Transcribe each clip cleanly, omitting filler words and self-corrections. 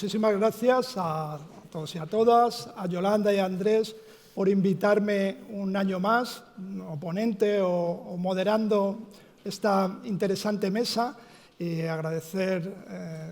muchísimas gracias a todos y a todas, a Yolanda y a Andrés por invitarme un año más, o ponente o moderando esta interesante mesa, y agradecer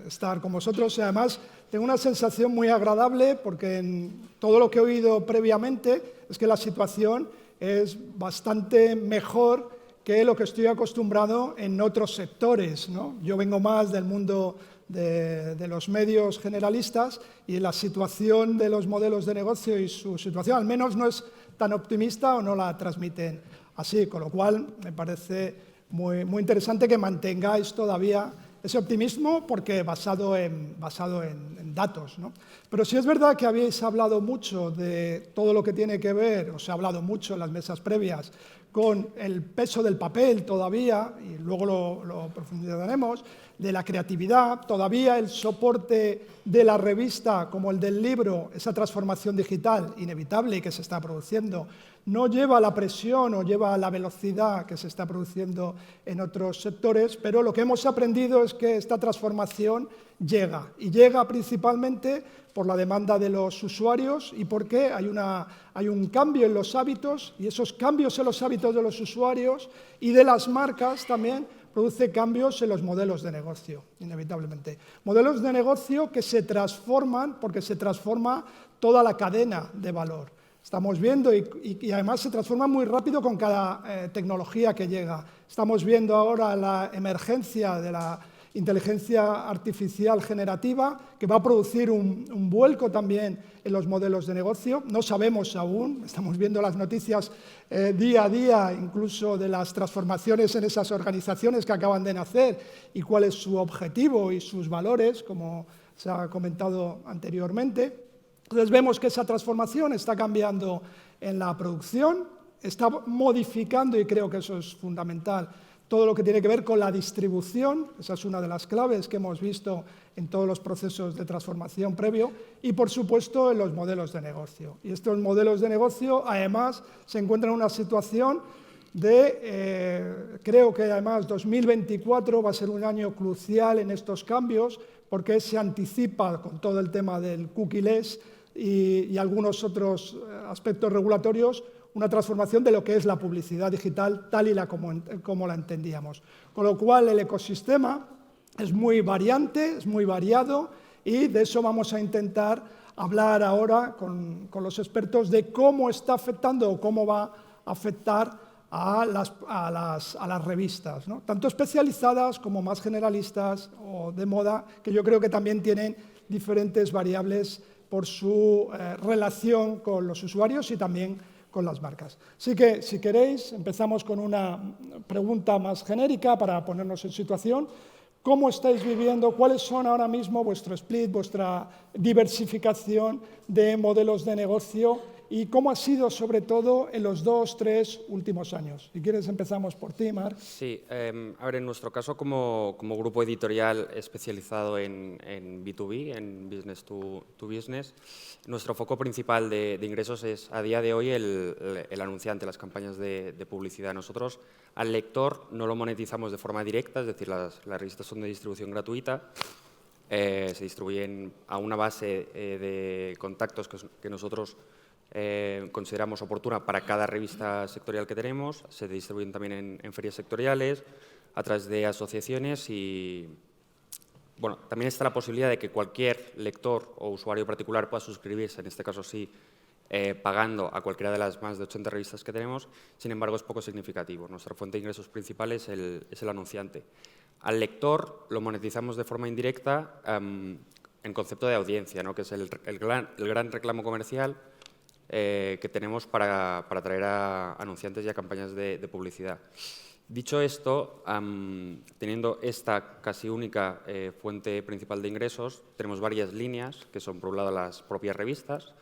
estar con vosotros. Y además tengo una sensación muy agradable porque en todo lo que he oído previamente es que la situación es bastante mejor que lo que estoy acostumbrado en otros sectores, ¿no? Yo vengo más del mundo de los medios generalistas y la situación de los modelos de negocio y su situación al menos no es tan optimista o no la transmiten así, con lo cual me parece muy interesante que mantengáis todavía ese optimismo porque basado en datos, ¿no? Pero sí es verdad que habéis hablado mucho de todo lo que tiene que ver, os he hablado mucho en las mesas previas, con el peso del papel todavía, y luego lo profundizaremos, de la creatividad, todavía el soporte de la revista como el del libro, esa transformación digital inevitable que se está produciendo, no lleva la presión o lleva la velocidad que se está produciendo en otros sectores, pero lo que hemos aprendido es que esta transformación llega, y llega principalmente por la demanda de los usuarios y porque hay un cambio en los hábitos, y esos cambios en los hábitos de los usuarios y de las marcas también produce cambios en los modelos de negocio, inevitablemente. Modelos de negocio que se transforman porque se transforma toda la cadena de valor. Estamos viendo, y además se transforma muy rápido con cada tecnología que llega. Estamos viendo ahora la emergencia de la inteligencia artificial generativa, que va a producir un vuelco también en los modelos de negocio. No sabemos aún, estamos viendo las noticias día a día, incluso de las transformaciones en esas organizaciones que acaban de nacer y cuál es su objetivo y sus valores, como se ha comentado anteriormente. Entonces vemos que esa transformación está cambiando en la producción, está modificando, y creo que eso es fundamental, todo lo que tiene que ver con la distribución. Esa es una de las claves que hemos visto en todos los procesos de transformación previo, y por supuesto en los modelos de negocio. Y estos modelos de negocio además se encuentran en una situación de, creo que además 2024 va a ser un año crucial en estos cambios, porque se anticipa con todo el tema del cookie-less y algunos otros aspectos regulatorios, una transformación de lo que es la publicidad digital tal y como la entendíamos. Con lo cual el ecosistema es muy variante, es muy variado, y de eso vamos a intentar hablar ahora con los expertos de cómo está afectando o cómo va a afectar a las revistas, ¿no? Tanto especializadas como más generalistas o de moda, que yo creo que también tienen diferentes variables por su relación con los usuarios y también con las marcas. Así que, si queréis, empezamos con una pregunta más genérica para ponernos en situación. ¿Cómo estáis viviendo? ¿Cuáles son ahora mismo vuestro split, vuestra diversificación de modelos de negocio? ¿Y cómo ha sido, sobre todo, en los 2-3 últimos años? Si quieres, empezamos por ti, Marc. Sí, a ver, en nuestro caso, como grupo editorial especializado en B2B, en Business to Business, nuestro foco principal de ingresos es, a día de hoy, el anunciante, las campañas de publicidad. Nosotros, al lector, no lo monetizamos de forma directa, es decir, las revistas son de distribución gratuita. Se distribuyen a una base de contactos que nosotros consideramos oportuna para cada revista sectorial que tenemos. Se distribuyen también en ferias sectoriales, a través de asociaciones, y bueno, también está la posibilidad de que cualquier lector o usuario particular pueda suscribirse, en este caso sí, pagando a cualquiera de las más de 80 revistas que tenemos. Sin embargo, es poco significativo. Nuestra fuente de ingresos principal es el anunciante. Al lector lo monetizamos de forma indirecta en concepto de audiencia, ¿no? Que es el gran reclamo comercial que tenemos para atraer a anunciantes y a campañas de publicidad. Dicho esto, teniendo esta casi única fuente principal de ingresos, tenemos varias líneas, que son, por un lado, las propias revistas,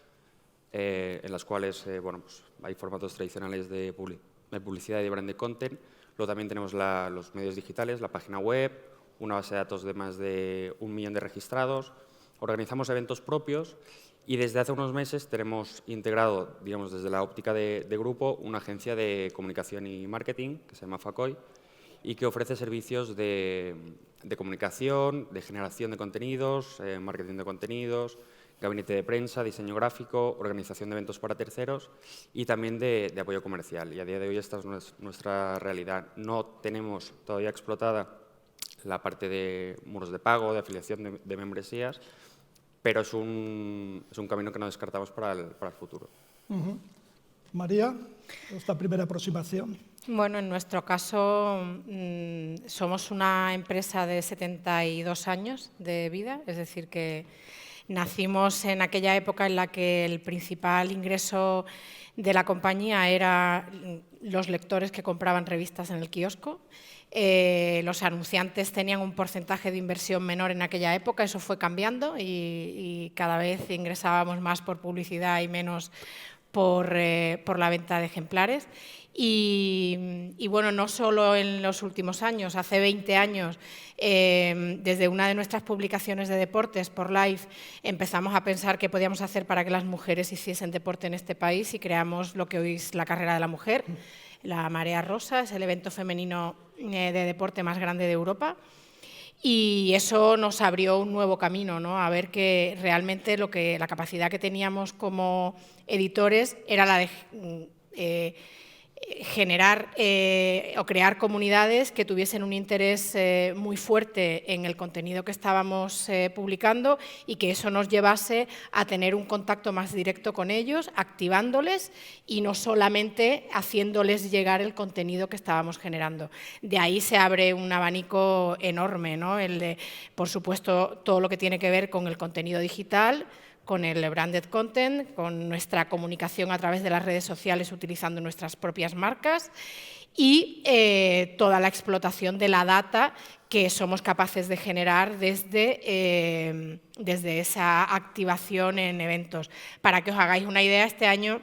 en las cuales bueno, pues hay formatos tradicionales de publicidad y de branded content. Luego también tenemos los medios digitales, la página web, una base de datos de más de 1 millón de registrados. Organizamos eventos propios, y desde hace unos meses tenemos integrado, digamos, desde la óptica de grupo, una agencia de comunicación y marketing que se llama Facoy, y que ofrece servicios de comunicación, de generación de contenidos, marketing de contenidos, gabinete de prensa, diseño gráfico, organización de eventos para terceros y también de apoyo comercial. Y a día de hoy esta es nuestra realidad. No tenemos todavía explotada la parte de muros de pago, de afiliación de membresías, pero es un camino que no descartamos para el futuro. María, esta primera aproximación. Bueno, en nuestro caso somos una empresa de 72 años de vida, es decir, que nacimos en aquella época en la que el principal ingreso de la compañía era los lectores que compraban revistas en el kiosco. Los anunciantes tenían un porcentaje de inversión menor en aquella época, eso fue cambiando y cada vez ingresábamos más por publicidad y menos por la venta de ejemplares. Y bueno, no solo en los últimos años, hace 20 años, desde una de nuestras publicaciones de deportes, por Life, empezamos a pensar qué podíamos hacer para que las mujeres hiciesen deporte en este país y creamos lo que hoy es la Carrera de la Mujer. La Marea Rosa es el evento femenino de deporte más grande de Europa. Y eso nos abrió un nuevo camino, ¿no? A ver que realmente la capacidad que teníamos como editores era la de generar o crear comunidades que tuviesen un interés muy fuerte en el contenido que estábamos publicando y que eso nos llevase a tener un contacto más directo con ellos, activándoles y no solamente haciéndoles llegar el contenido que estábamos generando. De ahí se abre un abanico enorme, ¿no? Por supuesto, todo lo que tiene que ver con el contenido digital, con el branded content, con nuestra comunicación a través de las redes sociales utilizando nuestras propias marcas y toda la explotación de la data que somos capaces de generar desde esa activación en eventos. Para que os hagáis una idea, este año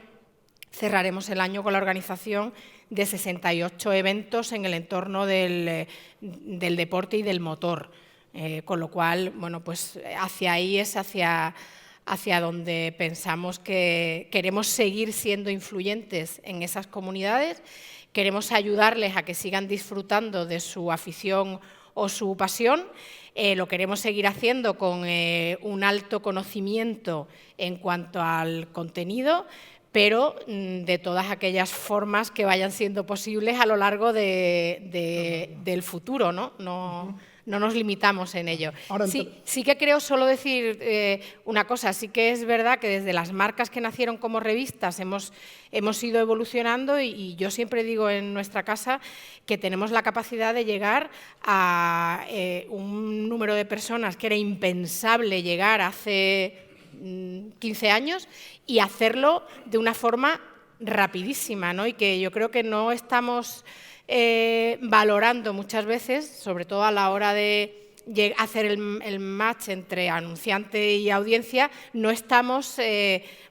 cerraremos el año con la organización de 68 eventos en el entorno del deporte y del motor, con lo cual, bueno, pues hacia ahí es hacia donde pensamos que queremos seguir siendo influyentes en esas comunidades, queremos ayudarles a que sigan disfrutando de su afición o su pasión, lo queremos seguir haciendo con un alto conocimiento en cuanto al contenido, pero de todas aquellas formas que vayan siendo posibles a lo largo del futuro, ¿no? No nos limitamos en ello. Sí que creo, solo decir una cosa, sí que es verdad que desde las marcas que nacieron como revistas hemos ido evolucionando y yo siempre digo en nuestra casa que tenemos la capacidad de llegar a un número de personas que era impensable llegar hace 15 años y hacerlo de una forma rapidísima, ¿no? Y que yo creo que no estamos valorando muchas veces, sobre todo a la hora de hacer el match entre anunciante y audiencia, no estamos,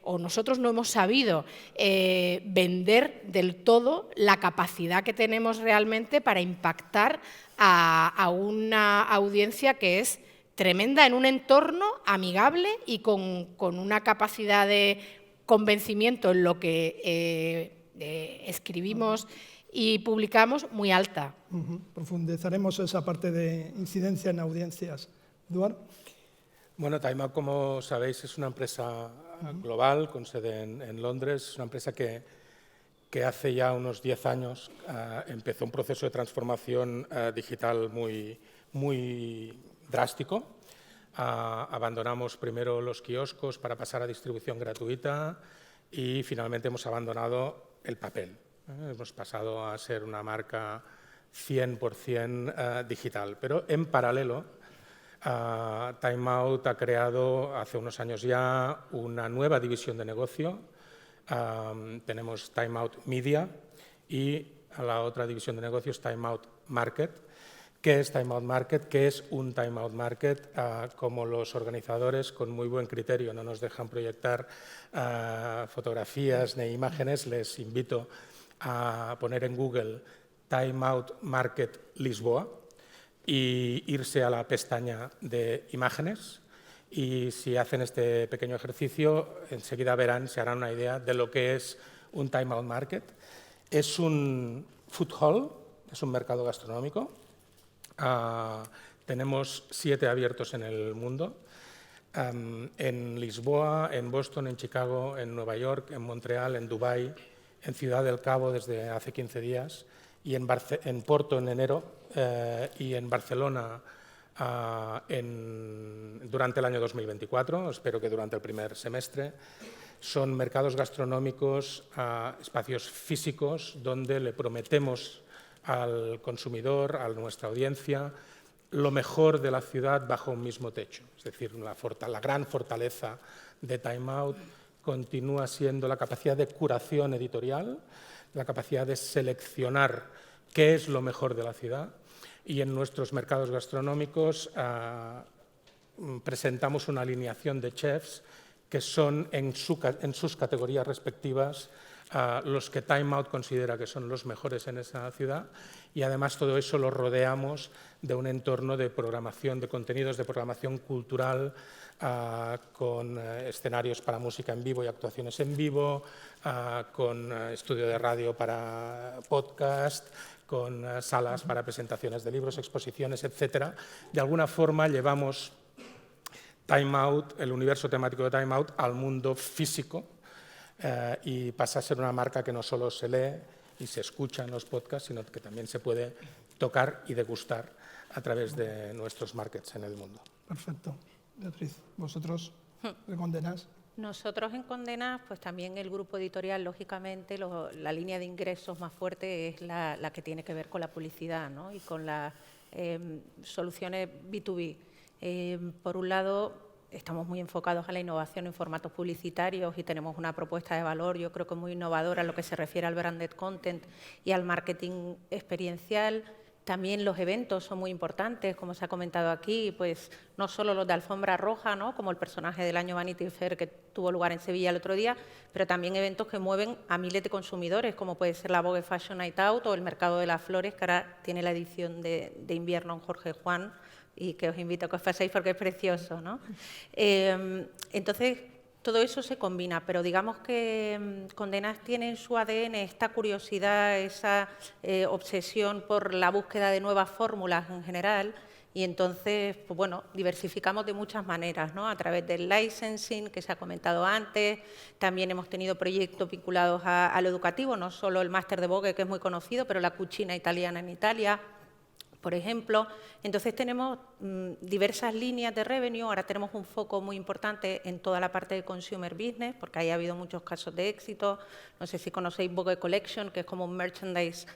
o nosotros no hemos sabido vender del todo la capacidad que tenemos realmente para impactar a una audiencia que es tremenda en un entorno amigable y con una capacidad de convencimiento en lo que escribimos y publicamos muy alta. Profundizaremos esa parte de incidencia en audiencias. Eduard. Bueno, Time Out, como sabéis, es una empresa global con sede en Londres. Es una empresa que hace ya unos 10 años empezó un proceso de transformación digital muy drástico. Abandonamos primero los kioscos para pasar a distribución gratuita y finalmente hemos abandonado el papel. Hemos pasado a ser una marca 100% digital, pero en paralelo Time Out ha creado hace unos años ya una nueva división de negocio. Tenemos Time Out Media y la otra división de negocios Time Out Market. ¿Qué es Time Out Market? ¿Qué es un Time Out Market? Como los organizadores, con muy buen criterio, no nos dejan proyectar fotografías ni imágenes, les invito a poner en Google Time Out Market Lisboa y irse a la pestaña de imágenes. Y si hacen este pequeño ejercicio, enseguida se harán una idea de lo que es un Time Out Market. Es un food hall, es un mercado gastronómico. Tenemos 7 abiertos en el mundo, en Lisboa, en Boston, en Chicago, en Nueva York, en Montreal, en Dubái, en Ciudad del Cabo desde hace 15 días, y en Porto en enero, y en Barcelona durante el año 2024, espero que durante el primer semestre. Son mercados gastronómicos, espacios físicos donde le prometemos al consumidor, a nuestra audiencia, lo mejor de la ciudad bajo un mismo techo. Es decir, la gran fortaleza de Time Out continúa siendo la capacidad de curación editorial, la capacidad de seleccionar qué es lo mejor de la ciudad, y en nuestros mercados gastronómicos presentamos una alineación de chefs que son en sus categorías respectivas los que Time Out considera que son los mejores en esa ciudad, y además todo eso lo rodeamos de un entorno de programación, de contenidos de programación cultural, con escenarios para música en vivo y actuaciones en vivo, con estudio de radio para podcast, con salas para presentaciones de libros, exposiciones, etc. De alguna forma llevamos Time Out, el universo temático de Time Out, al mundo físico, y pasa a ser una marca que no solo se lee y se escucha en los podcasts, sino que también se puede tocar y degustar a través de nuestros markets en el mundo. Perfecto. Beatriz, ¿vosotros de Condenas? Nosotros en Condenas, pues también el grupo editorial, lógicamente, la línea de ingresos más fuerte es la que tiene que ver con la publicidad, ¿no? Y con las soluciones B2B. Por un lado, estamos muy enfocados a la innovación en formatos publicitarios y tenemos una propuesta de valor, yo creo que muy innovadora en lo que se refiere al branded content y al marketing experiencial. También los eventos son muy importantes, como se ha comentado aquí, pues no solo los de alfombra roja, ¿no?, como el personaje del año Vanity Fair que tuvo lugar en Sevilla el otro día, pero también eventos que mueven a miles de consumidores, como puede ser la Vogue Fashion Night Out o el Mercado de las Flores, que ahora tiene la edición de invierno en Jorge Juan, y que os invito a que os paséis porque es precioso, ¿no? Entonces, todo eso se combina, pero digamos que Condenas tiene en su ADN esta curiosidad, esa obsesión por la búsqueda de nuevas fórmulas en general, y entonces, pues bueno, diversificamos de muchas maneras, ¿no? A través del licensing, que se ha comentado antes, también hemos tenido proyectos vinculados a lo educativo, no solo el máster de Vogue, que es muy conocido, pero la cucina italiana en Italia, por ejemplo. Entonces tenemos diversas líneas de revenue. Ahora tenemos un foco muy importante en toda la parte de consumer business, porque ahí ha habido muchos casos de éxito. No sé si conocéis Vogue Collection, que es como un merchandise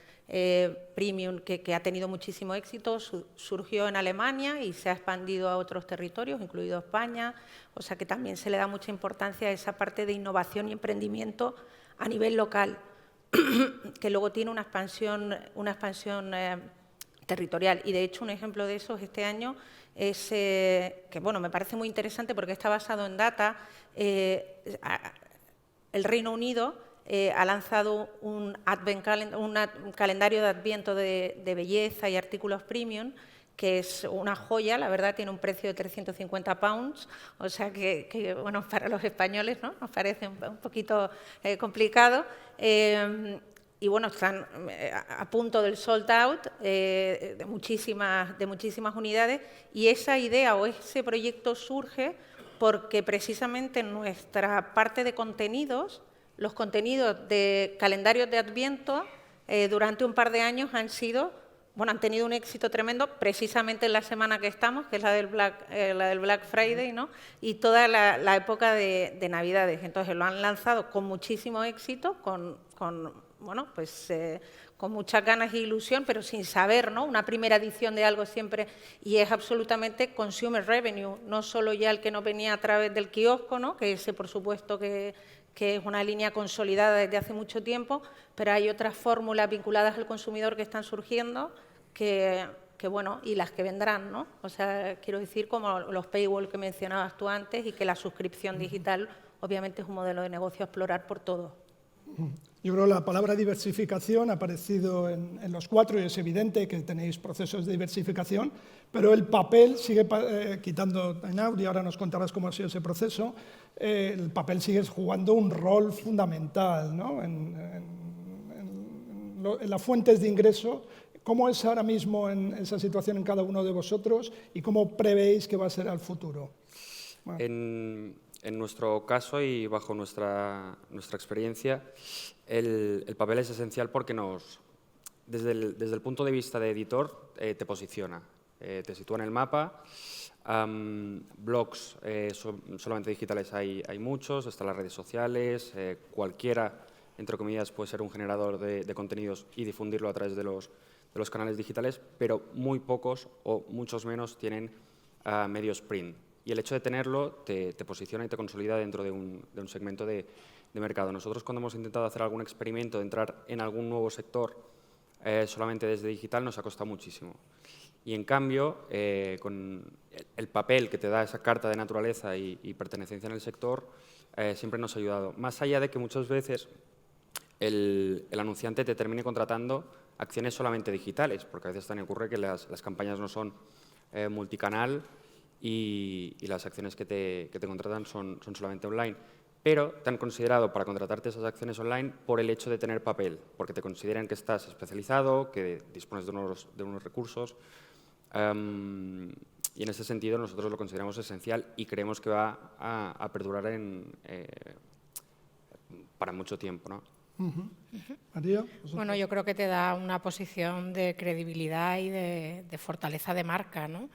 premium que ha tenido muchísimo éxito. Surgió en Alemania y se ha expandido a otros territorios, incluido España. O sea que también se le da mucha importancia a esa parte de innovación y emprendimiento a nivel local, que luego tiene una expansión territorial. Y de hecho un ejemplo de eso este año es que bueno, me parece muy interesante porque está basado en data. El Reino Unido ha lanzado un calendario de Adviento de belleza y artículos premium, que es una joya, la verdad, tiene un precio de 350 pounds, o sea que bueno, para los españoles, ¿no?, nos parece un poquito complicado. Y bueno, están a punto del sold out de muchísimas unidades, y esa idea o ese proyecto surge porque precisamente en nuestra parte de contenidos, los contenidos de calendarios de Adviento durante un par de años han tenido un éxito tremendo, precisamente en la semana que estamos, que es la del Black Friday, ¿no?, y toda la época de Navidades. Entonces lo han lanzado con muchísimo éxito, con muchas ganas e ilusión, pero sin saber, ¿no?, una primera edición de algo siempre, y es absolutamente consumer revenue, no solo ya el que nos venía a través del kiosco, ¿no?, que ese por supuesto que es una línea consolidada desde hace mucho tiempo, pero hay otras fórmulas vinculadas al consumidor que están surgiendo que bueno, y las que vendrán, ¿no? O sea, quiero decir, como los paywall que mencionabas tú antes, y que la suscripción digital obviamente es un modelo de negocio a explorar por todos. Yo creo que la palabra diversificación ha aparecido en los 4 y es evidente que tenéis procesos de diversificación, pero el papel sigue, quitando Time Out, y ahora nos contarás cómo ha sido ese proceso, el papel sigue jugando un rol fundamental, ¿no?, en las fuentes de ingreso ¿Cómo es ahora mismo en esa situación en cada uno de vosotros y cómo prevéis que va a ser al futuro? Bueno. En nuestro caso y bajo nuestra experiencia, el papel es esencial porque desde el punto de vista de editor te posiciona, te sitúa en el mapa. Blogs solamente digitales hay muchos, están las redes sociales, cualquiera, entre comillas, puede ser un generador de contenidos y difundirlo a través de los canales digitales, pero muy pocos o muchos menos tienen medios print. Y el hecho de tenerlo te posiciona y te consolida dentro de un segmento de mercado. Nosotros, cuando hemos intentado hacer algún experimento de entrar en algún nuevo sector solamente desde digital, nos ha costado muchísimo. Y en cambio, con el papel que te da esa carta de naturaleza y pertenencia en el sector, siempre nos ha ayudado. Más allá de que muchas veces el anunciante te termine contratando acciones solamente digitales, porque a veces también ocurre que las campañas no son multicanal y las acciones que te contratan son solamente online. Pero te han considerado para contratarte esas acciones online por el hecho de tener papel, porque te consideran que estás especializado, que dispones de unos recursos. Y en ese sentido nosotros lo consideramos esencial y creemos que va a perdurar para mucho tiempo, ¿no? María, bueno, yo creo que te da una posición de credibilidad y de fortaleza de marca, ¿no?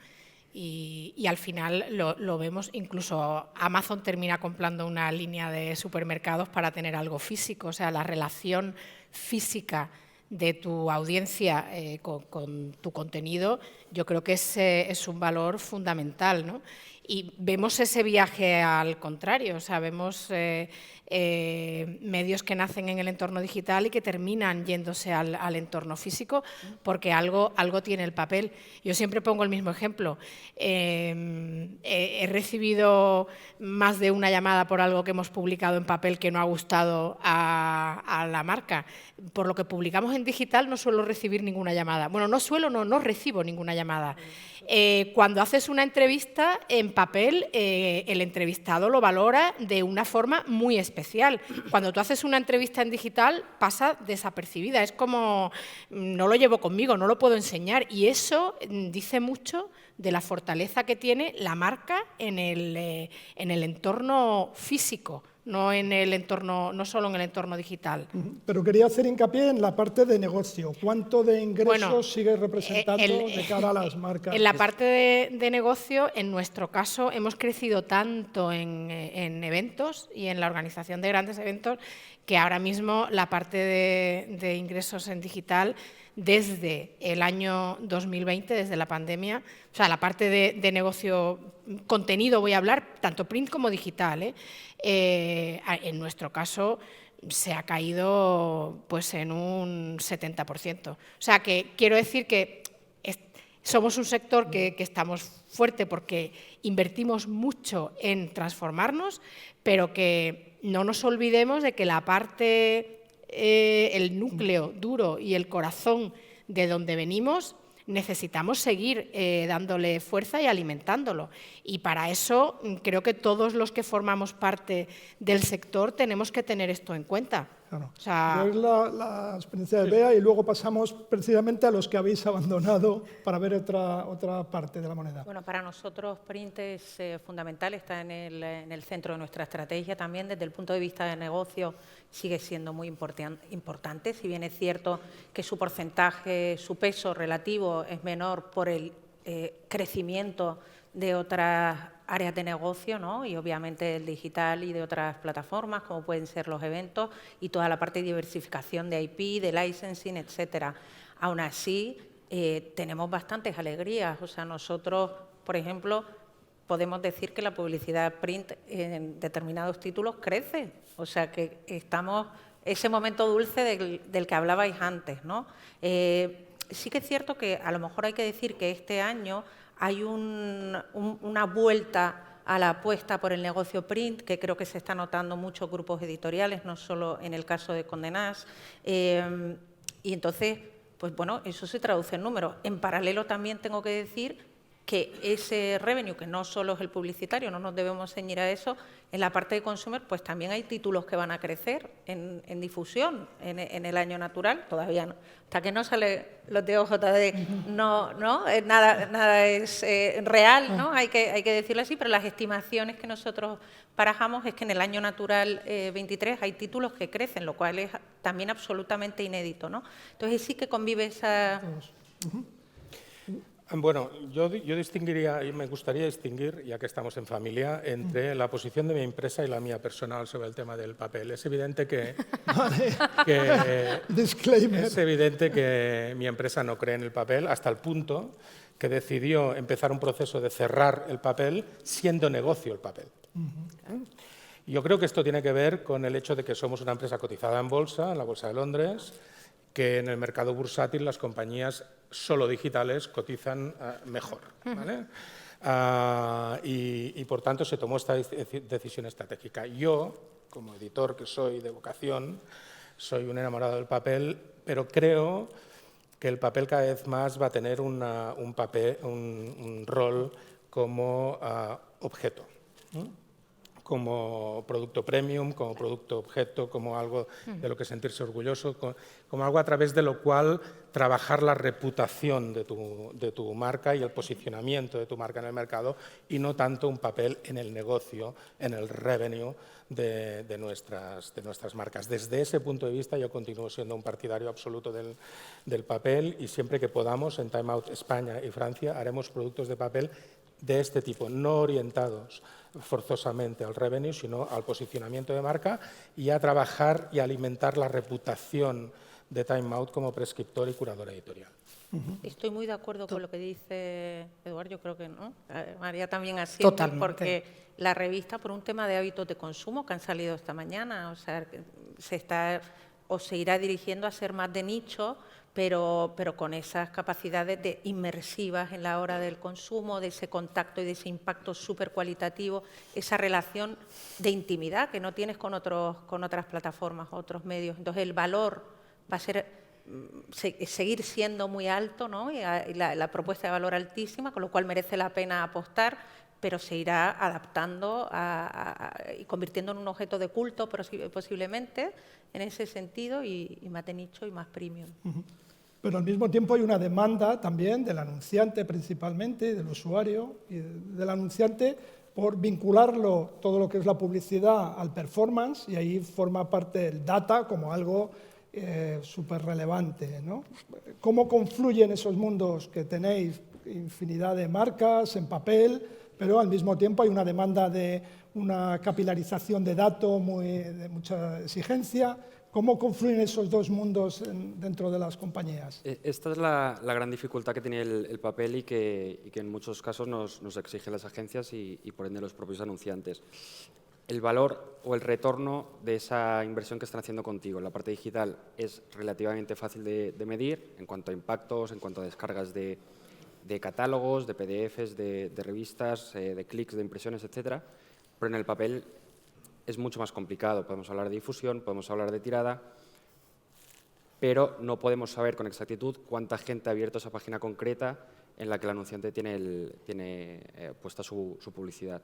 Y al final lo vemos, incluso Amazon termina comprando una línea de supermercados para tener algo físico, o sea, la relación física de tu audiencia con tu contenido, yo creo que es un valor fundamental, ¿no? Y vemos ese viaje al contrario, o sea, vemos medios que nacen en el entorno digital y que terminan yéndose al entorno físico porque algo tiene el papel. Yo siempre pongo el mismo ejemplo. He recibido más de una llamada por algo que hemos publicado en papel que no ha gustado a la marca. Por lo que publicamos en digital no suelo recibir ninguna llamada. Bueno, no recibo ninguna llamada. Cuando haces una entrevista en papel, el entrevistado lo valora de una forma muy especial. Cuando tú haces una entrevista en digital, pasa desapercibida. Es como, no lo llevo conmigo, no lo puedo enseñar. Y eso dice mucho de la fortaleza que tiene la marca en el entorno físico. No solo en el entorno digital. Pero quería hacer hincapié en la parte de negocio. ¿Cuánto de ingresos sigue representando de cara a las marcas? En la parte de negocio, en nuestro caso, hemos crecido tanto en eventos y en la organización de grandes eventos que ahora mismo la parte de ingresos en digital, desde el año 2020, desde la pandemia, o sea, la parte de negocio, contenido voy a hablar, tanto print como digital, en nuestro caso se ha caído pues en un 70%. O sea, que quiero decir que somos un sector que estamos fuerte porque invertimos mucho en transformarnos, pero que no nos olvidemos de que la parte, el núcleo duro y el corazón de donde venimos, necesitamos seguir dándole fuerza y alimentándolo. Y para eso creo que todos los que formamos parte del sector tenemos que tener esto en cuenta. Claro. O sea, es la experiencia de Bea y luego pasamos precisamente a los que habéis abandonado para ver otra parte de la moneda. Bueno, para nosotros print es fundamental, está en el centro de nuestra estrategia también. Desde el punto de vista de negocio sigue siendo muy importante, si bien es cierto que su porcentaje, su peso relativo es menor por el crecimiento de otras áreas de negocio, ¿no? Y obviamente el digital y de otras plataformas, como pueden ser los eventos y toda la parte de diversificación de IP, de licensing, etcétera. Aún así, tenemos bastantes alegrías. O sea, nosotros, por ejemplo, podemos decir que la publicidad print en determinados títulos crece. O sea, que estamos ese momento dulce del que hablabais antes, ¿no? Sí que es cierto que a lo mejor hay que decir que este año hay una vuelta a la apuesta por el negocio print, que creo que se está notando muchos grupos editoriales, no solo en el caso de Condé Nast. Y entonces, pues bueno, eso se traduce en números. En paralelo también tengo que decir que ese revenue, que no solo es el publicitario, no nos debemos ceñir a eso, en la parte de consumer pues también hay títulos que van a crecer en difusión en el año natural, todavía no. Hasta que no sale los de OJD, nada es real, ¿no? Hay que decirlo así, pero las estimaciones que nosotros barajamos es que en el año natural 23 hay títulos que crecen, lo cual es también absolutamente inédito, ¿no? Entonces sí que convive esa... Bueno, yo distinguiría, y me gustaría distinguir, ya que estamos en familia, entre la posición de mi empresa y la mía personal sobre el tema del papel. Es evidente que Disclaimer. es evidente que mi empresa no cree en el papel hasta el punto que decidió empezar un proceso de cerrar el papel siendo negocio el papel. Yo creo que esto tiene que ver con el hecho de que somos una empresa cotizada en bolsa, en la Bolsa de Londres, que en el mercado bursátil las compañías solo digitales cotizan mejor, ¿vale? Y por tanto se tomó esta decisión estratégica. Yo, como editor que soy de vocación, soy un enamorado del papel, pero creo que el papel cada vez más va a tener un rol como objeto, ¿no? Como producto premium, como producto objeto, como algo de lo que sentirse orgulloso, como algo a través de lo cual trabajar la reputación de tu marca y el posicionamiento de tu marca en el mercado, y no tanto un papel en el negocio, en el revenue de nuestras marcas. Desde ese punto de vista yo continúo siendo un partidario absoluto del papel, y siempre que podamos en Time Out España y Francia haremos productos de papel de este tipo, no orientados forzosamente al revenue, sino al posicionamiento de marca y a trabajar y alimentar la reputación de Time Out como prescriptor y curador editorial. Estoy muy de acuerdo con lo que dice Eduardo, yo creo que no. María también asiente. Totalmente. Porque la revista, por un tema de hábitos de consumo que han salido esta mañana, o sea, se irá dirigiendo a ser más de nicho, pero con esas capacidades inmersivas en la hora del consumo, de ese contacto y de ese impacto súper cualitativo, esa relación de intimidad que no tienes con otras plataformas, otros medios. Entonces, el valor va a ser seguir siendo muy alto, ¿no? Y la propuesta de valor altísima, con lo cual merece la pena apostar, pero se irá adaptando y convirtiendo en un objeto de culto posiblemente en ese sentido, y más de nicho y más premium. Pero al mismo tiempo hay una demanda también del anunciante principalmente, del usuario y del anunciante, por vincularlo todo lo que es la publicidad al performance, y ahí forma parte el data como algo súper relevante, ¿no? ¿Cómo confluyen esos mundos que tenéis infinidad de marcas en papel, pero al mismo tiempo hay una demanda de una capilarización de datos de mucha exigencia? ¿Cómo confluyen esos dos mundos dentro de las compañías? Esta es la gran dificultad que tiene el papel y que en muchos casos nos exigen las agencias y por ende los propios anunciantes. El valor o el retorno de esa inversión que están haciendo contigo en la parte digital es relativamente fácil de medir en cuanto a impactos, en cuanto a descargas de catálogos, de PDFs, de revistas, de clics, de impresiones, etcétera. Pero en el papel es mucho más complicado. Podemos hablar de difusión, podemos hablar de tirada, pero no podemos saber con exactitud cuánta gente ha abierto esa página concreta en la que el anunciante tiene puesta su publicidad.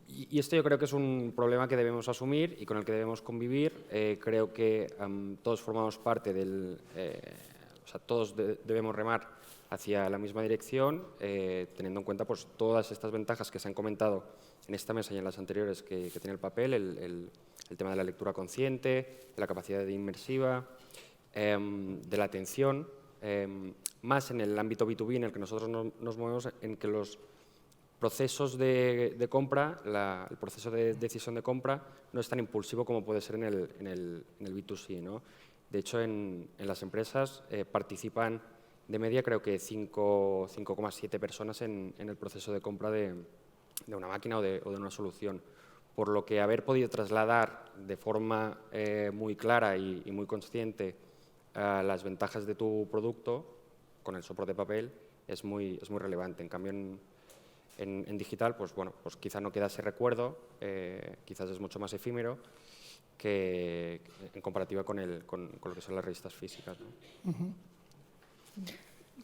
Y esto yo creo que es un problema que debemos asumir y con el que debemos convivir. Creo que todos formamos parte o sea, todos debemos remar hacia la misma dirección, teniendo en cuenta pues, todas estas ventajas que se han comentado en esta mesa y en las anteriores que tiene el papel, el tema de la lectura consciente, de la capacidad de inmersiva, de la atención, más en el ámbito B2B en el que nosotros nos movemos, en que los procesos de compra, el proceso de decisión de compra no es tan impulsivo como puede ser en el B2C, ¿no? De hecho, en las empresas participan de media creo que 5,7 personas en el proceso de compra de una máquina o de una solución, por lo que haber podido trasladar de forma muy clara y muy consciente las ventajas de tu producto con el soporte de papel es muy relevante. En cambio, en digital, pues bueno, pues quizás no queda ese recuerdo, quizás es mucho más efímero que en comparativa con lo que son las revistas físicas, ¿no?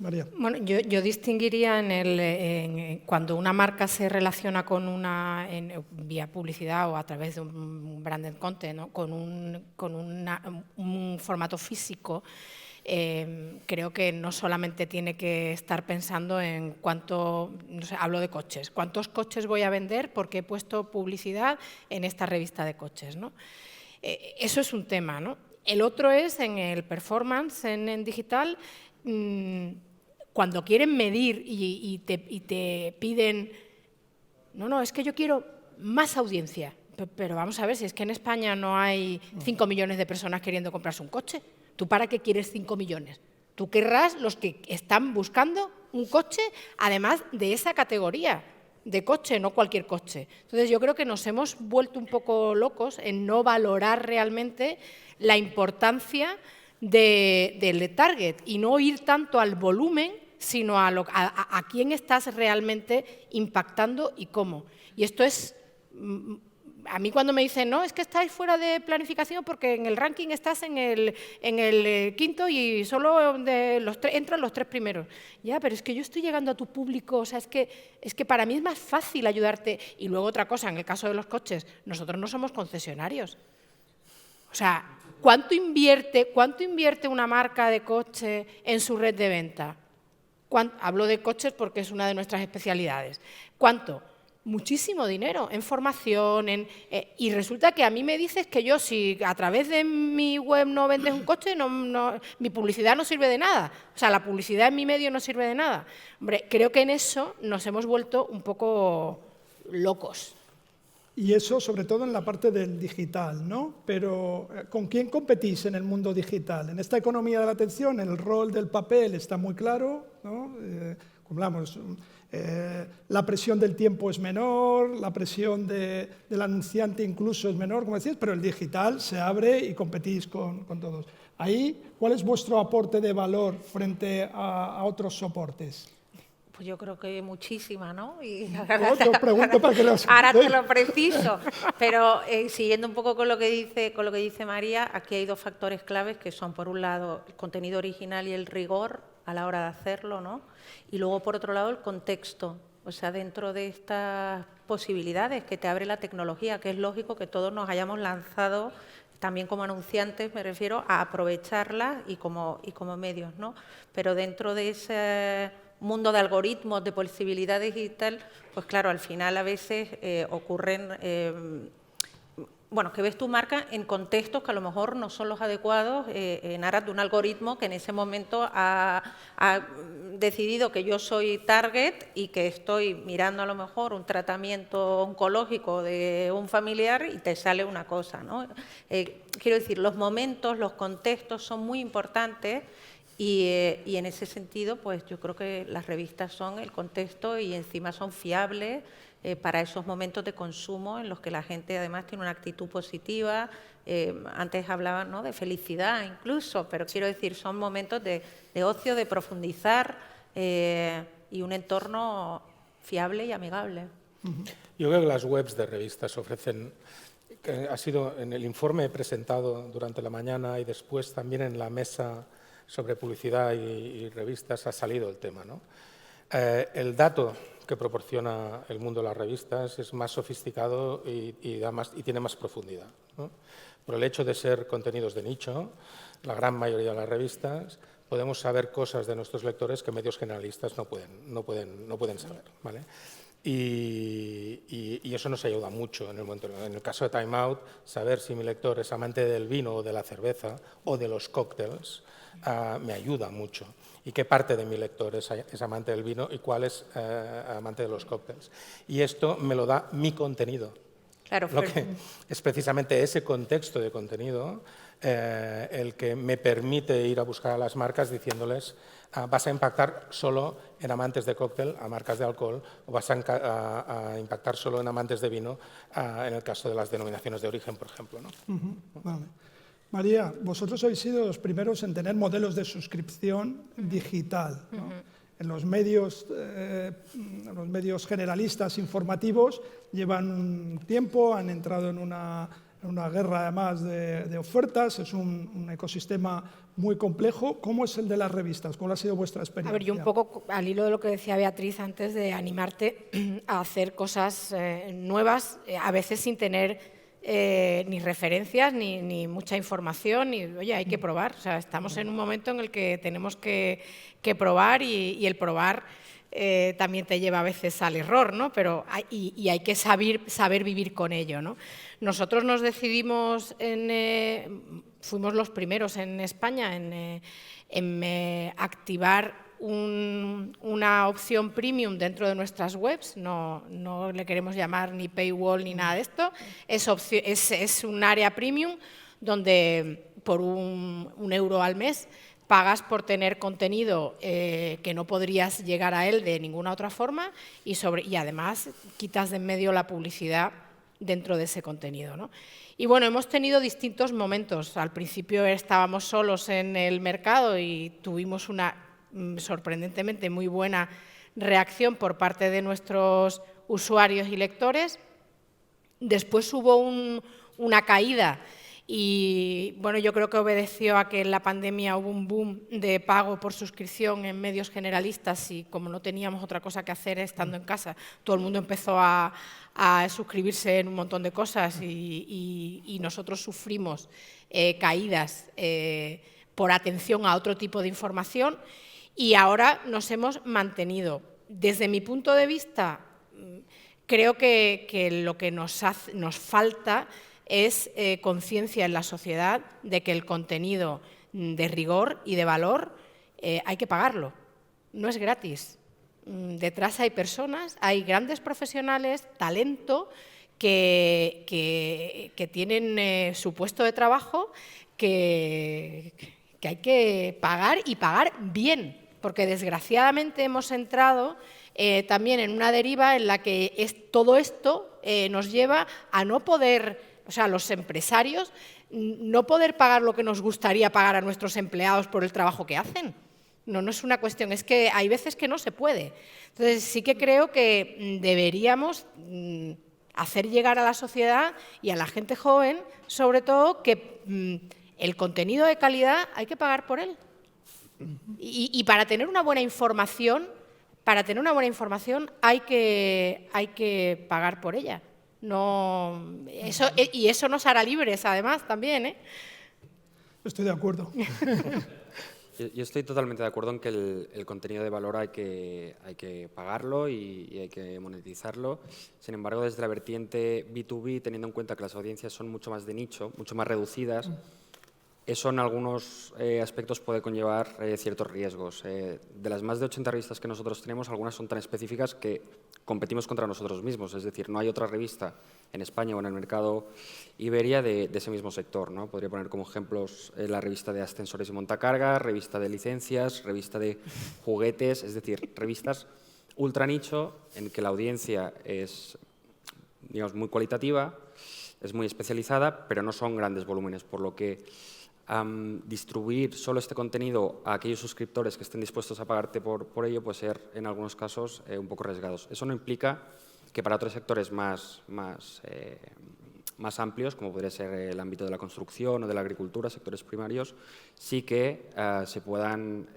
María. Bueno, yo distinguiría cuando una marca se relaciona con vía publicidad o a través de un branded content, ¿no? con un formato físico. Creo que no solamente tiene que estar pensando en cuánto, no sé, hablo de coches, cuántos coches voy a vender porque he puesto publicidad en esta revista de coches, ¿no? Eso es un tema, ¿no? El otro es en el performance, en digital, cuando quieren medir y te piden, no, es que yo quiero más audiencia, pero vamos a ver, si es que en España no hay 5 millones de personas queriendo comprarse un coche. ¿Tú para qué quieres 5 millones? Tú querrás los que están buscando un coche, además de esa categoría de coche, no cualquier coche. Entonces, yo creo que nos hemos vuelto un poco locos en no valorar realmente la importancia del target y no ir tanto al volumen, sino a quién estás realmente impactando y cómo. Y esto es... A mí cuando me dicen, no, es que estáis fuera de planificación porque en el ranking estás en el quinto y solo entran los 3 primeros. Ya, pero es que yo estoy llegando a tu público, o sea, es que para mí es más fácil ayudarte. Y luego otra cosa, en el caso de los coches, nosotros no somos concesionarios. O sea, ¿cuánto invierte una marca de coche en su red de venta? Hablo de coches porque es una de nuestras especialidades. ¿Cuánto? Muchísimo dinero en formación, y resulta que a mí me dices que yo, si a través de mi web no vendes un coche, mi publicidad no sirve de nada. O sea, la publicidad en mi medio no sirve de nada. Hombre, creo que en eso nos hemos vuelto un poco locos. Y eso sobre todo en la parte del digital, ¿no? Pero ¿con quién competís en el mundo digital? En esta economía de la atención, el rol del papel está muy claro, ¿no? Como hablamos, la presión del tiempo es menor, la presión del anunciante incluso es menor, como decís, pero el digital se abre y competís con todos. Ahí, ¿cuál es vuestro aporte de valor frente a otros soportes? Pues yo creo que muchísima, ¿no? Y te lo pregunto para que lo ahora te lo preciso, pero siguiendo un poco con lo que dice María, aquí hay 2 factores claves que son, por un lado, el contenido original y el rigor a la hora de hacerlo, ¿no? Y luego, por otro lado, el contexto. O sea, dentro de estas posibilidades que te abre la tecnología, que es lógico que todos nos hayamos lanzado, también como anunciantes, me refiero, a aprovecharlas y como medios, ¿no? Pero dentro de ese mundo de algoritmos, de posibilidades y tal, pues claro, al final a veces ocurren... Bueno, que ves tu marca en contextos que a lo mejor no son los adecuados en aras de un algoritmo que en ese momento ha decidido que yo soy target y que estoy mirando a lo mejor un tratamiento oncológico de un familiar y te sale una cosa, ¿no? Quiero decir, los momentos, los contextos son muy importantes y en ese sentido, pues yo creo que las revistas son el contexto y encima son fiables, para esos momentos de consumo en los que la gente además tiene una actitud positiva. Antes hablaban, ¿no?, de felicidad incluso, pero quiero decir, son momentos de ocio, de profundizar y un entorno fiable y amigable. Yo creo que las webs de revistas ofrecen, que ha sido en el informe presentado durante la mañana y después también en la mesa sobre publicidad y revistas ha salido el tema, ¿no? El dato que proporciona el mundo de las revistas es más sofisticado y tiene más profundidad, ¿no? Por el hecho de ser contenidos de nicho, la gran mayoría de las revistas podemos saber cosas de nuestros lectores que medios generalistas no pueden saber, ¿vale? Y eso nos ayuda mucho en el momento. En el caso de Time Out, saber si mi lector es amante del vino o de la cerveza o de los cócteles me ayuda mucho. Y qué parte de mi lector es amante del vino y cuál es amante de los cócteles. Y esto me lo da mi contenido. Claro, Lo que es precisamente ese contexto de contenido el que me permite ir a buscar a las marcas diciéndoles vas a impactar solo en amantes de cóctel, a marcas de alcohol, o vas a impactar solo en amantes de vino, en el caso de las denominaciones de origen, por ejemplo, ¿no? Vale. María, vosotros habéis sido los primeros en tener modelos de suscripción digital, ¿no? En los medios generalistas informativos llevan un tiempo, han entrado en una una guerra además de ofertas, es un ecosistema muy complejo. ¿Cómo es el de las revistas? ¿Cuál ha sido vuestra experiencia? A ver, yo un poco al hilo de lo que decía Beatriz antes, de animarte a hacer cosas nuevas, a veces sin tener ni referencias, ni mucha información, ni, oye, hay que probar. O sea, estamos en un momento en el que tenemos que probar y el probar también te lleva a veces al error, ¿no? Pero hay que saber vivir con ello, ¿no? Nosotros nos decidimos, fuimos los primeros en España en activar una opción premium dentro de nuestras webs. No le queremos llamar ni paywall ni nada de esto. Es un área premium donde por un euro al mes pagas por tener contenido que no podrías llegar a él de ninguna otra forma y además quitas de en medio la publicidad dentro de ese contenido, ¿no? Y bueno, hemos tenido distintos momentos. Al principio estábamos solos en el mercado y tuvimos una sorprendentemente muy buena reacción por parte de nuestros usuarios y lectores. Después hubo una caída y bueno, yo creo que obedeció a que en la pandemia hubo un boom de pago por suscripción en medios generalistas y como no teníamos otra cosa que hacer estando en casa, todo el mundo empezó a suscribirse en un montón de cosas y nosotros sufrimos caídas por atención a otro tipo de información y ahora nos hemos mantenido. Desde mi punto de vista, creo que lo que nos falta es conciencia en la sociedad de que el contenido de rigor y de valor hay que pagarlo, no es gratis. Detrás hay personas, hay grandes profesionales, talento, que tienen su puesto de trabajo que hay que pagar y pagar bien, porque desgraciadamente hemos entrado también en una deriva en la que todo esto nos lleva a no poder, o sea, los empresarios, no poder pagar lo que nos gustaría pagar a nuestros empleados por el trabajo que hacen. No es una cuestión, es que hay veces que no se puede. Entonces, sí que creo que deberíamos hacer llegar a la sociedad y a la gente joven, sobre todo, que el contenido de calidad hay que pagar por él. Y para tener una buena información, hay que pagar por ella. Y eso nos hará libres, además, también, ¿eh? Estoy de acuerdo. Yo estoy totalmente de acuerdo en que el contenido de valor hay que pagarlo y hay que monetizarlo. Sin embargo, desde la vertiente B2B, teniendo en cuenta que las audiencias son mucho más de nicho, mucho más reducidas, eso en algunos aspectos puede conllevar ciertos riesgos. De las más de 80 revistas que nosotros tenemos, algunas son tan específicas que competimos contra nosotros mismos. Es decir, no hay otra revista en España o en el mercado Iberia de ese mismo sector, ¿no? Podría poner como ejemplos la revista de ascensores y montacargas, revista de licencias, revista de juguetes, es decir, revistas ultra nicho en que la audiencia es, digamos, muy cualitativa, es muy especializada, pero no son grandes volúmenes, por lo que distribuir solo este contenido a aquellos suscriptores que estén dispuestos a pagarte por ello puede ser, en algunos casos, un poco arriesgados. Eso no implica que para otros sectores más amplios, como podría ser el ámbito de la construcción o de la agricultura, sectores primarios, sí que se puedan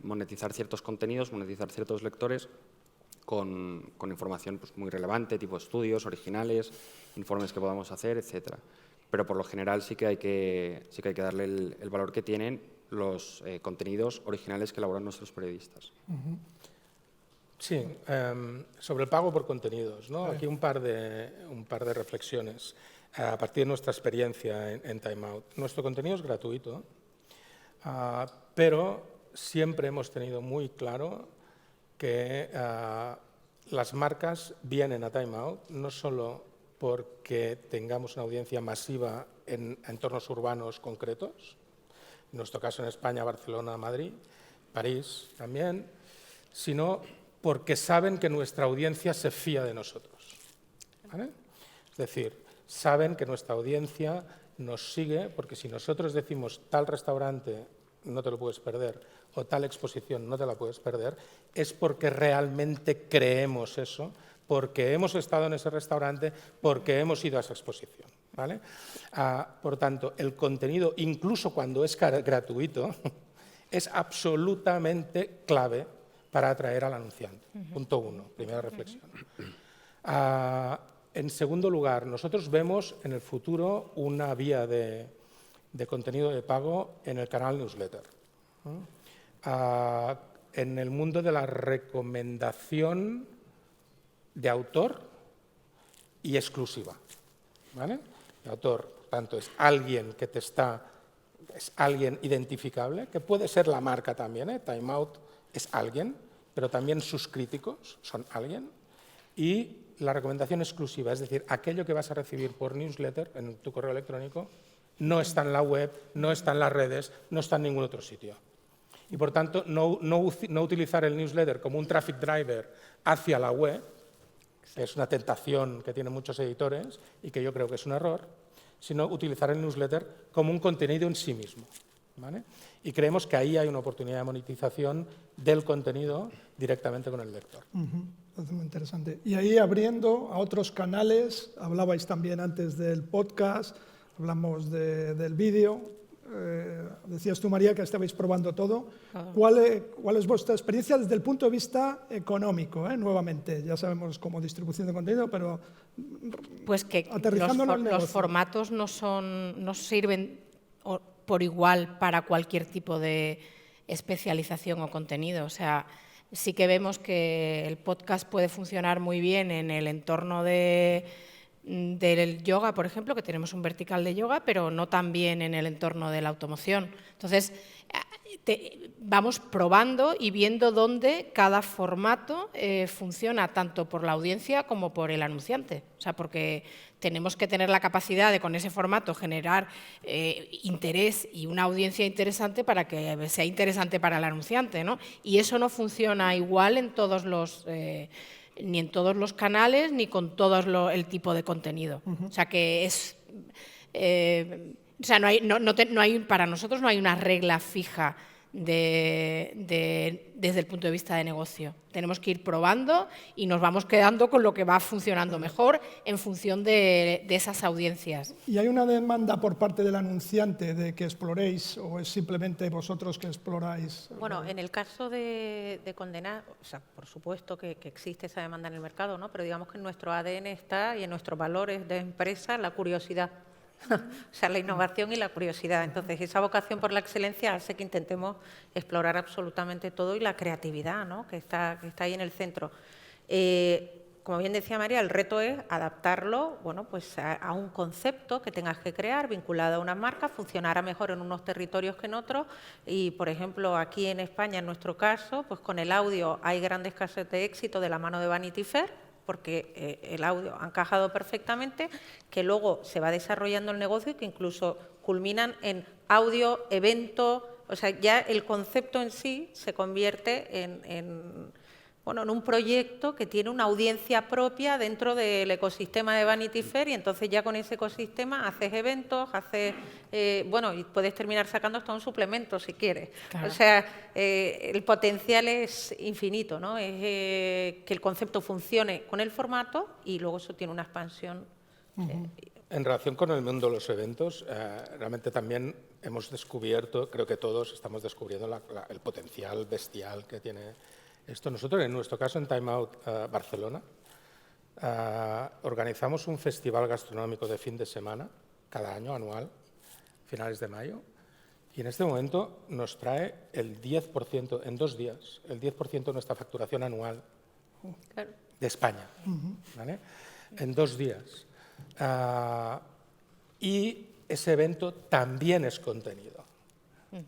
monetizar ciertos contenidos, monetizar ciertos lectores con información pues, muy relevante, tipo estudios originales, informes que podamos hacer, etcétera. Pero por lo general sí que hay que darle el valor que tienen los contenidos originales que elaboran nuestros periodistas. Sí, sobre el pago por contenidos, ¿no? Aquí un par de reflexiones a partir de nuestra experiencia en Time Out. Nuestro contenido es gratuito, pero siempre hemos tenido muy claro que las marcas vienen a Time Out no solo porque tengamos una audiencia masiva en entornos urbanos concretos, en nuestro caso en España, Barcelona, Madrid, París también, sino porque saben que nuestra audiencia se fía de nosotros, ¿vale? Es decir, saben que nuestra audiencia nos sigue porque si nosotros decimos tal restaurante no te lo puedes perder o tal exposición no te la puedes perder, es porque realmente creemos eso, porque hemos estado en ese restaurante, porque hemos ido a esa exposición. ¿vale? Por tanto, el contenido, incluso cuando es gratuito, es absolutamente clave para atraer al anunciante. Punto 1, primera reflexión. En segundo lugar, nosotros vemos en el futuro una vía de contenido de pago en el canal newsletter. En el mundo de la recomendación de autor y exclusiva, ¿vale? El autor, por tanto, es alguien que es alguien identificable, que puede ser la marca también, ¿eh? Time Out es alguien, pero también sus críticos son alguien. Y la recomendación exclusiva, es decir, aquello que vas a recibir por newsletter en tu correo electrónico, no está en la web, no está en las redes, no está en ningún otro sitio. Y por tanto, no utilizar el newsletter como un traffic driver hacia la web, que es una tentación que tienen muchos editores y que yo creo que es un error, sino utilizar el newsletter como un contenido en sí mismo, ¿vale? Y creemos que ahí hay una oportunidad de monetización del contenido directamente con el lector. Es muy interesante. Y ahí abriendo a otros canales, hablabais también antes del podcast, hablamos del vídeo, decías tú, María, que estabais probando todo. ¿Cuál es vuestra experiencia desde el punto de vista económico? Nuevamente, ya sabemos cómo distribución de contenido, pero pues que aterrizándolo en el los negocio. formatos no sirven por igual para cualquier tipo de especialización o contenido. O sea, sí que vemos que el podcast puede funcionar muy bien en el entorno del yoga, por ejemplo, que tenemos un vertical de yoga, pero no tan bien en el entorno de la automoción. Entonces, vamos probando y viendo dónde cada formato funciona tanto por la audiencia como por el anunciante. O sea, porque tenemos que tener la capacidad de con ese formato generar interés y una audiencia interesante para que sea interesante para el anunciante, ¿no? Y eso no funciona igual en todos los ni en todos los canales ni con todo el tipo de contenido. O sea que es o sea, para nosotros no hay una regla fija desde el punto de vista de negocio. Tenemos que ir probando y nos vamos quedando con lo que va funcionando mejor en función de esas audiencias. ¿Y hay una demanda por parte del anunciante de que exploréis o es simplemente vosotros que exploráis? Bueno, en el caso de Condena, o sea, por supuesto que existe esa demanda en el mercado, ¿no? Pero digamos que en nuestro ADN está y en nuestros valores de empresa la curiosidad. O sea, la innovación y la curiosidad. Entonces, esa vocación por la excelencia hace que intentemos explorar absolutamente todo y la creatividad, ¿no? que está ahí en el centro. Como bien decía María, el reto es adaptarlo, bueno, pues a un concepto que tengas que crear vinculado a una marca, funcionará mejor en unos territorios que en otros y, por ejemplo, aquí en España, en nuestro caso, pues con el audio hay grandes casos de éxito de la mano de Vanity Fair, porque el audio ha encajado perfectamente, que luego se va desarrollando el negocio y que incluso culminan en audio, evento, o sea, ya el concepto en sí se convierte en un proyecto que tiene una audiencia propia dentro del ecosistema de Vanity Fair y entonces ya con ese ecosistema haces eventos, y puedes terminar sacando hasta un suplemento si quieres. Claro. O sea, el potencial es infinito, ¿no? Es que el concepto funcione con el formato y luego eso tiene una expansión. En relación con el mundo de los eventos, realmente también hemos descubierto, creo que todos estamos descubriendo el potencial bestial que tiene esto. Nosotros, en nuestro caso, en Time Out Barcelona, organizamos un festival gastronómico de fin de semana, cada año, anual, finales de mayo, y en este momento nos trae el 10%, en 2 días, el 10% de nuestra facturación anual de España, ¿vale? En 2 días. Y ese evento también es contenido.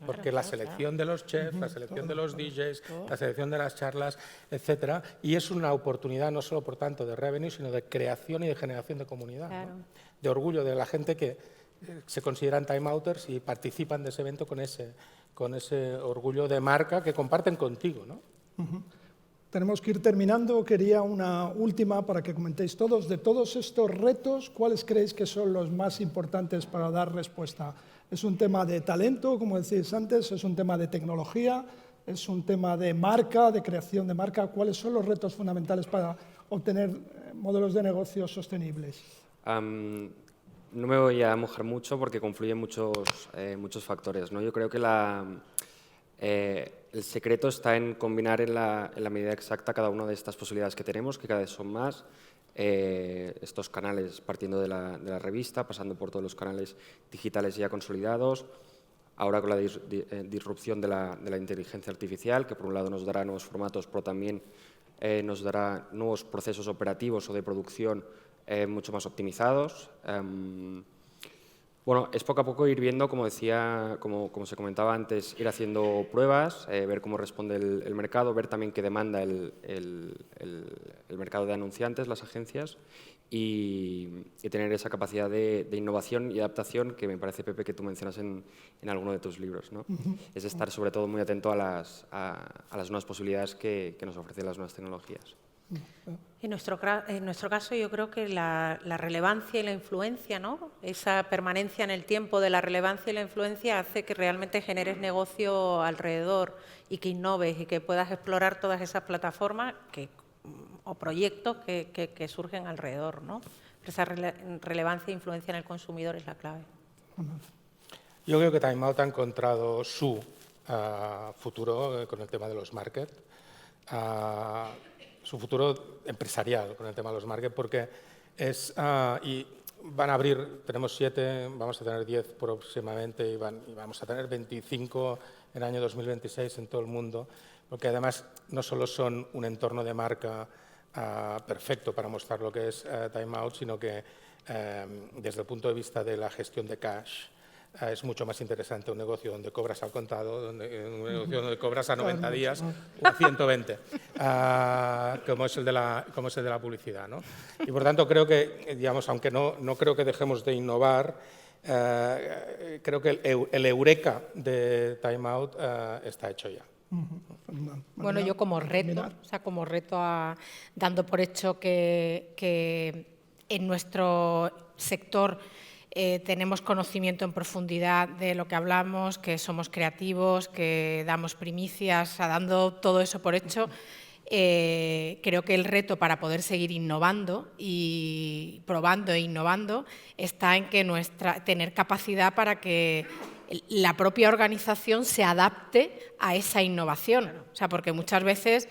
Porque la selección de los chefs, la selección de los DJs, la selección de las charlas, etcétera, y es una oportunidad no solo, por tanto, de revenue, sino de creación y de generación de comunidad, claro, ¿no? De orgullo de la gente que se consideran time outers y participan de ese evento con ese orgullo de marca que comparten contigo, ¿no? Tenemos que ir terminando. Quería una última para que comentéis todos. De todos estos retos, ¿cuáles creéis que son los más importantes para dar respuesta? ¿Es un tema de talento, como decís antes? ¿Es un tema de tecnología? ¿Es un tema de marca, de creación de marca? ¿Cuáles son los retos fundamentales para obtener modelos de negocio sostenibles? no me voy a mojar mucho porque confluyen muchos factores, ¿no? Yo creo que el secreto está en combinar en la medida exacta cada una de estas posibilidades que tenemos, que cada vez son más. Estos canales, partiendo de la revista, pasando por todos los canales digitales ya consolidados, ahora con la disrupción de la inteligencia artificial, que por un lado nos dará nuevos formatos, pero también nos dará nuevos procesos operativos o de producción mucho más optimizados. Bueno, es poco a poco ir viendo, como decía, como se comentaba antes, ir haciendo pruebas, ver cómo responde el mercado, ver también qué demanda el mercado de anunciantes, las agencias, y tener esa capacidad de innovación y adaptación que me parece, Pepe, que tú mencionas en alguno de tus libros, ¿no? Es estar sobre todo muy atento a las nuevas posibilidades que nos ofrecen las nuevas tecnologías. En nuestro caso, yo creo que la relevancia y la influencia, ¿no? Esa permanencia en el tiempo de la relevancia y la influencia hace que realmente generes negocio alrededor y que innoves y que puedas explorar todas esas plataformas o proyectos que surgen alrededor, ¿no? Pero esa relevancia e influencia en el consumidor es la clave. Yo creo que Time Out ha encontrado su futuro con el tema de los markets. Su futuro empresarial con el tema de los markets, porque y van a abrir, tenemos 7, vamos a tener 10 próximamente y vamos a tener 25 en el año 2026 en todo el mundo, porque además no solo son un entorno de marca perfecto para mostrar lo que es Time Out, sino que desde el punto de vista de la gestión de cash, es mucho más interesante un negocio donde cobras al contado, un negocio donde cobras a 90 días o a 120, como es el de la publicidad, ¿no? Y por tanto creo que, digamos, aunque no creo que dejemos de innovar, creo que el eureka de Time Out está hecho ya. Bueno, yo como reto, dando por hecho que en nuestro sector tenemos conocimiento en profundidad de lo que hablamos, que somos creativos, que damos primicias, dando todo eso por hecho, creo que el reto para poder seguir innovando y probando e innovando está en que tener capacidad para que la propia organización se adapte a esa innovación. O sea, porque muchas veces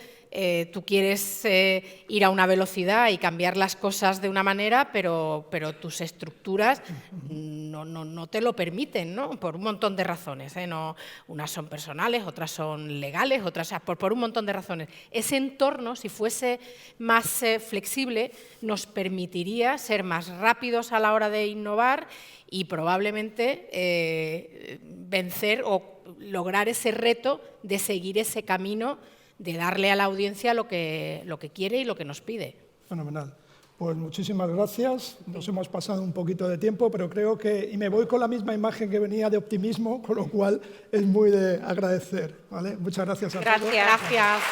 tú quieres ir a una velocidad y cambiar las cosas de una manera, pero tus estructuras no te lo permiten, ¿no? Por un montón de razones, ¿eh? No, unas son personales, otras son legales, otras por un montón de razones. Ese entorno, si fuese más flexible, nos permitiría ser más rápidos a la hora de innovar y probablemente vencer o lograr ese reto de seguir ese camino, de darle a la audiencia lo que quiere y lo que nos pide. Fenomenal. Pues muchísimas gracias. Nos hemos pasado un poquito de tiempo, pero creo que, y me voy con la misma imagen que venía de optimismo, con lo cual es muy de agradecer, ¿vale? Muchas gracias a todos. Gracias.